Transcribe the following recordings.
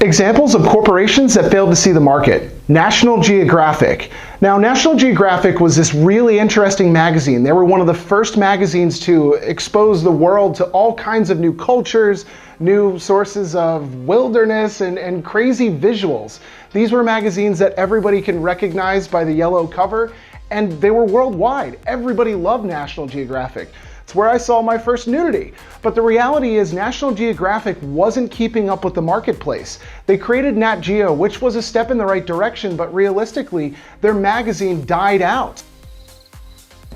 Examples of corporations that failed to see the market. National Geographic. Now, National Geographic was this really interesting magazine. They were one of the first magazines to expose the world to all kinds of new cultures, new sources of wilderness, and crazy visuals. These were magazines that everybody can recognize by the yellow cover, and they were worldwide. Everybody loved National Geographic. It's where I saw my first nudity. But the reality is National Geographic wasn't keeping up with the marketplace. They created Nat Geo, which was a step in the right direction, but realistically, their magazine died out.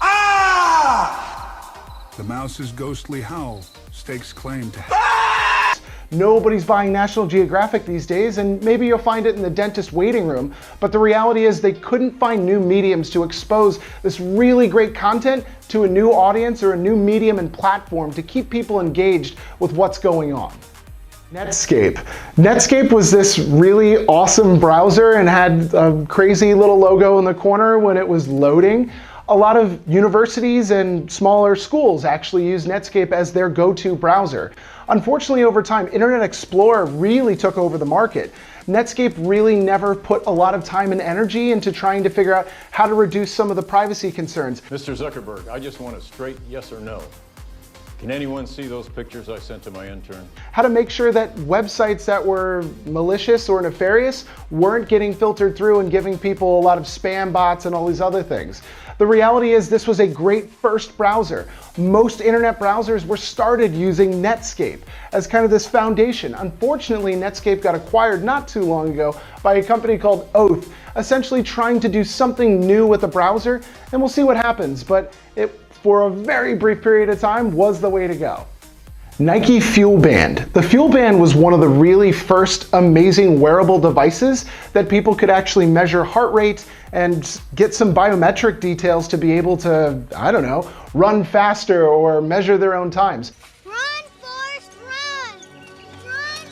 Ah! The mouse's ghostly howl stakes claim to Nobody's buying National Geographic these days, and maybe you'll find it in the dentist waiting room, but the reality is they couldn't find new mediums to expose this really great content to a new audience or a new medium and platform to keep people engaged with what's going on. Netscape. Netscape was this really awesome browser and had a crazy little logo in the corner when it was loading. A lot of universities and smaller schools actually use Netscape as their go-to browser. Unfortunately, over time, Internet Explorer really took over the market. Netscape really never put a lot of time and energy into trying to figure out how to reduce some of the privacy concerns. Mr. Zuckerberg, I just want a straight yes or no. Can anyone see those pictures I sent to my intern? How to make sure that websites that were malicious or nefarious weren't getting filtered through and giving people a lot of spam bots and all these other things. The reality is this was a great first browser. Most internet browsers were started using Netscape as kind of this foundation. Unfortunately, Netscape got acquired not too long ago by a company called Oath, essentially trying to do something new with the browser, and we'll see what happens, but it, for a very brief period of time, was the way to go. Nike Fuel Band. The Fuel Band was one of the really first amazing wearable devices that people could actually measure heart rate and get some biometric details to be able to, I don't know, run faster or measure their own times. Run, Forrest, run! Run,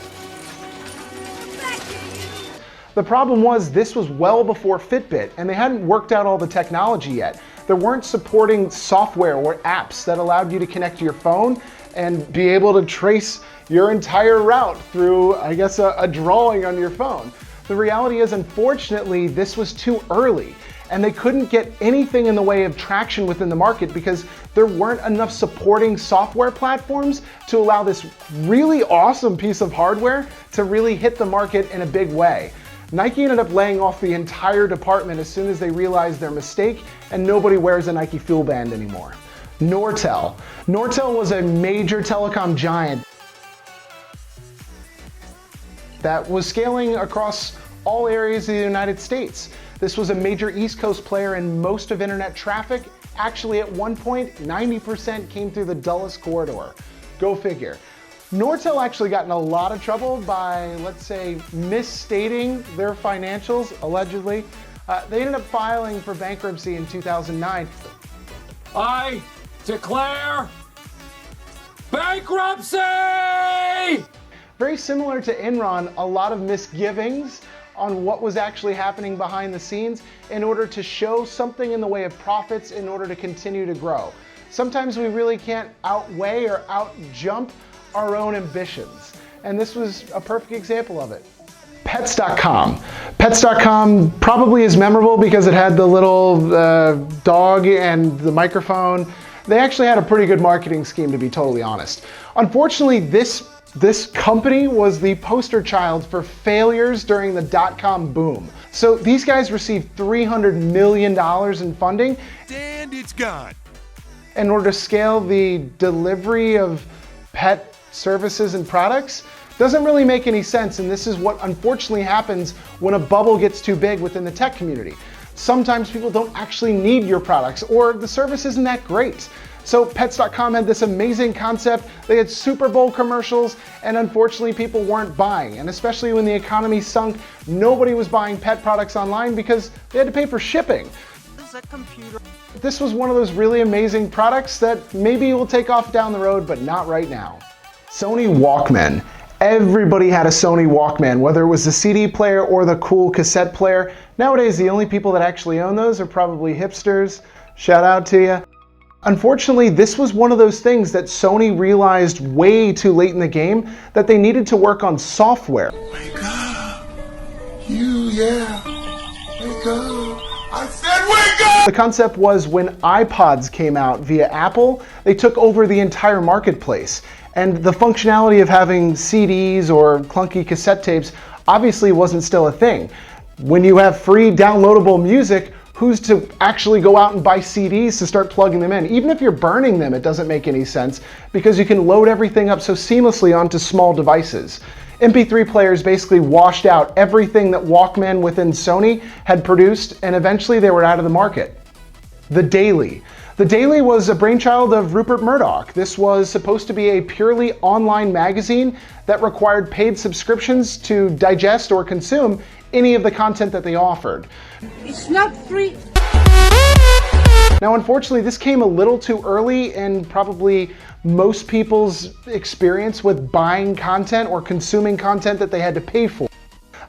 Forrest! Back to you! The problem was this was well before Fitbit, and they hadn't worked out all the technology yet. There weren't supporting software or apps that allowed you to connect to your phone and be able to trace your entire route through, I guess, a drawing on your phone. The reality is, unfortunately, this was too early, and they couldn't get anything in the way of traction within the market because there weren't enough supporting software platforms to allow this really awesome piece of hardware to really hit the market in a big way. Nike ended up laying off the entire department as soon as they realized their mistake, and nobody wears a Nike Fuel Band anymore. Nortel. Nortel was a major telecom giant that was scaling across all areas of the United States. This was a major East Coast player in most of internet traffic. Actually, at one point, 90% came through the Dulles corridor. Go figure. Nortel actually got in a lot of trouble by, let's say, misstating their financials, allegedly. They ended up filing for bankruptcy in 2009. I declare bankruptcy! Very similar to Enron, a lot of misgivings on what was actually happening behind the scenes in order to show something in the way of profits in order to continue to grow. Sometimes we really can't outweigh or outjump our own ambitions, and this was a perfect example of it. Pets.com. Pets.com probably is memorable because it had the little dog and the microphone. They actually had a pretty good marketing scheme, to be totally honest. Unfortunately, this company was the poster child for failures during the dot-com boom. So these guys received $300 million in funding. and it's gone. In order to scale the delivery of pet services and products, doesn't really make any sense, and this is what unfortunately happens when a bubble gets too big within the tech community. Sometimes people don't actually need your products, or the service isn't that great. So Pets.com had this amazing concept, they had Super Bowl commercials, and unfortunately people weren't buying. And especially when the economy sunk, nobody was buying pet products online because they had to pay for shipping. This was one of those really amazing products that maybe will take off down the road, but not right now. Sony Walkman. Everybody had a Sony Walkman, whether it was the CD player or the cool cassette player. Nowadays, the only people that actually own those are probably hipsters. Shout out to you. Unfortunately, this was one of those things that Sony realized way too late in the game that they needed to work on software. Wake up. Yeah. Wake up. I said wake up! The concept was when iPods came out via Apple, they took over the entire marketplace. And the functionality of having CDs or clunky cassette tapes obviously wasn't still a thing. When you have free downloadable music, who's to actually go out and buy CDs to start plugging them in? Even if you're burning them, it doesn't make any sense because you can load everything up so seamlessly onto small devices. MP3 players basically washed out everything that Walkman within Sony had produced, and eventually they were out of the market. The Daily. The Daily was a brainchild of Rupert Murdoch. This was supposed to be a purely online magazine that required paid subscriptions to digest or consume any of the content that they offered. It's not free. Now, unfortunately, this came a little too early in probably most people's experience with buying content or consuming content that they had to pay for.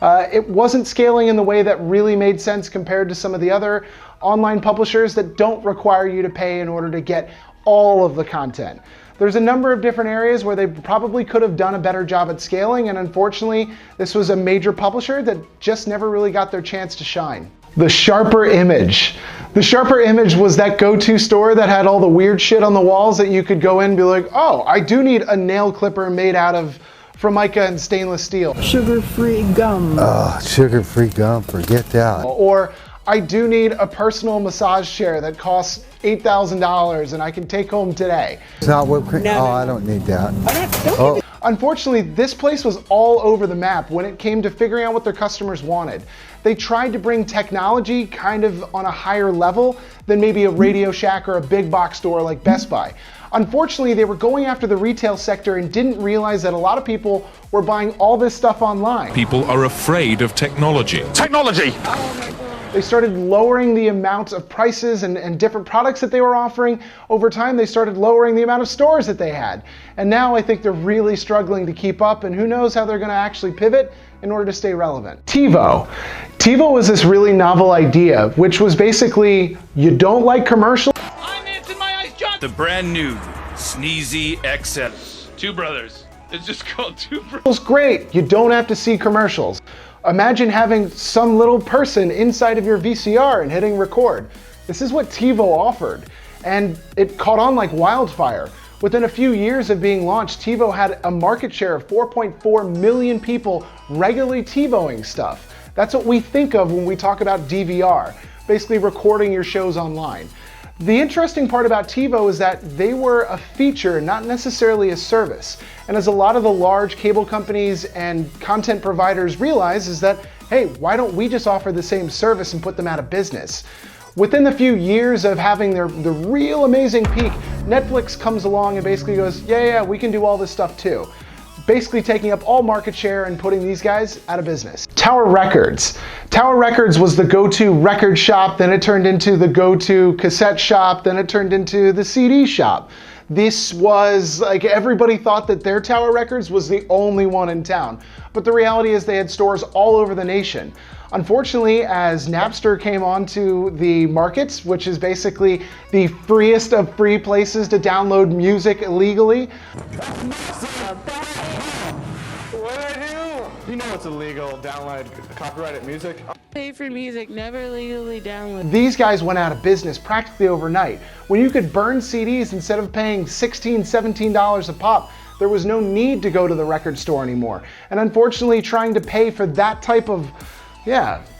It wasn't scaling in the way that really made sense compared to some of the other online publishers that don't require you to pay in order to get all of the content. There's a number of different areas where they probably could have done a better job at scaling, and unfortunately, this was a major publisher that just never really got their chance to shine. The Sharper Image. The Sharper Image was that go-to store that had all the weird shit on the walls that you could go in and be like, oh, I do need a nail clipper made out of Formica and stainless steel. Sugar-free gum. Oh, sugar-free gum, forget that. Or I do need a personal massage chair that costs $8,000 and I can take home today. It's not whipped cream? Oh, I don't need that. Oh. Unfortunately, this place was all over the map when it came to figuring out what their customers wanted. They tried to bring technology kind of on a higher level than maybe a Radio Shack or a big box store like Best Buy. Unfortunately, they were going after the retail sector and didn't realize that a lot of people were buying all this stuff online. People are afraid of technology. Technology! They started lowering the amount of prices and different products that they were offering. Over time, they started lowering the amount of stores that they had. And now I think they're really struggling to keep up, and who knows how they're going to actually pivot in order to stay relevant. TiVo. TiVo was this really novel idea, which was basically, you don't like commercials? I'm Anson My Eyes John. The brand new Sneezy XL. Two brothers. It's just called Two Brothers. It's great. You don't have to see commercials. Imagine having some little person inside of your VCR and hitting record. This is what TiVo offered, and it caught on like wildfire. Within a few years of being launched, TiVo had a market share of 4.4 million people regularly TiVoing stuff. That's what we think of when we talk about DVR, basically recording your shows online. The interesting part about TiVo is that they were a feature, not necessarily a service. And as a lot of the large cable companies and content providers realize is that, hey, why don't we just offer the same service and put them out of business? Within the few years of having the real amazing peak, Netflix comes along and basically goes, yeah, we can do all this stuff too. Basically taking up all market share and putting these guys out of business. Tower Records. Tower Records was the go-to record shop, then it turned into the go-to cassette shop, then it turned into the CD shop. This was like everybody thought that their Tower Records was the only one in town. But the reality is they had stores all over the nation. Unfortunately, as Napster came onto the markets, which is basically the freest of free places to download music illegally. What did I do? You know it's illegal, download copyrighted music. Pay for music, never legally download. These guys went out of business practically overnight. When you could burn CDs instead of paying $16, $17 a pop, there was no need to go to the record store anymore. And unfortunately, trying to pay for that type of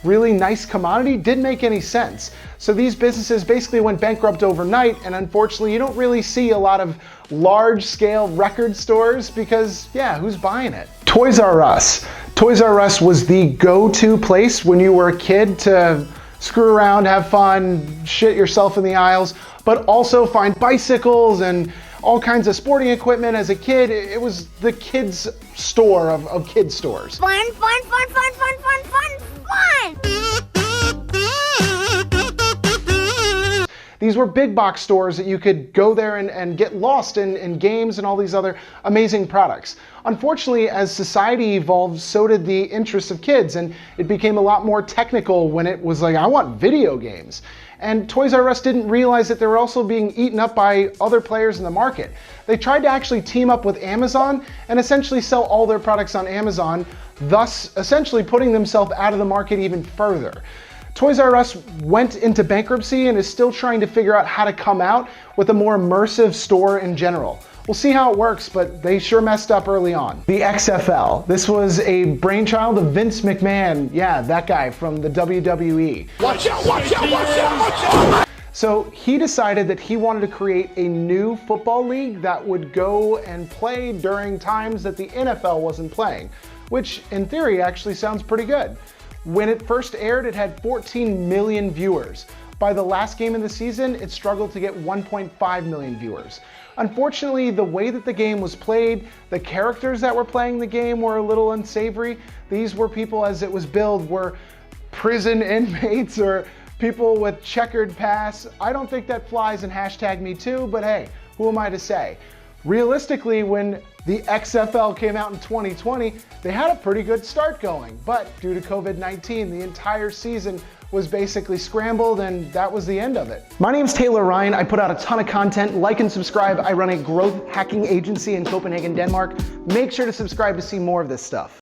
really nice commodity didn't make any sense. So these businesses basically went bankrupt overnight, and unfortunately you don't really see a lot of large-scale record stores because, who's buying it? Toys R Us. Toys R Us was the go-to place when you were a kid to screw around, have fun, shit yourself in the aisles, but also find bicycles and all kinds of sporting equipment. As a kid, it was the kids' store of kids' stores. Fun, fun, fun, fun, fun, fun, fun, fun! These were big box stores that you could go there and get lost in games and all these other amazing products. Unfortunately, as society evolved, so did the interests of kids, and it became a lot more technical when it was like, I want video games. And Toys R Us didn't realize that they were also being eaten up by other players in the market. They tried to actually team up with Amazon and essentially sell all their products on Amazon, thus essentially putting themselves out of the market even further. Toys R Us went into bankruptcy and is still trying to figure out how to come out with a more immersive store in general. We'll see how it works, but they sure messed up early on. The XFL. This was a brainchild of Vince McMahon. Yeah, that guy from the WWE. Watch out, watch out, watch out, watch out! So he decided that he wanted to create a new football league that would go and play during times that the NFL wasn't playing, which in theory actually sounds pretty good. When it first aired, it had 14 million viewers. By the last game of the season, it struggled to get 1.5 million viewers. Unfortunately, the way that the game was played, the characters that were playing the game were a little unsavory. These were people, as it was billed, were prison inmates or people with checkered past. I don't think that flies in #MeToo, but hey, who am I to say? Realistically, when the XFL came out in 2020, they had a pretty good start going, but due to COVID-19, the entire season was basically scrambled, and that was the end of it. My name's Taylor Ryan. I put out a ton of content. Like and subscribe. I run a growth hacking agency in Copenhagen, Denmark. Make sure to subscribe to see more of this stuff.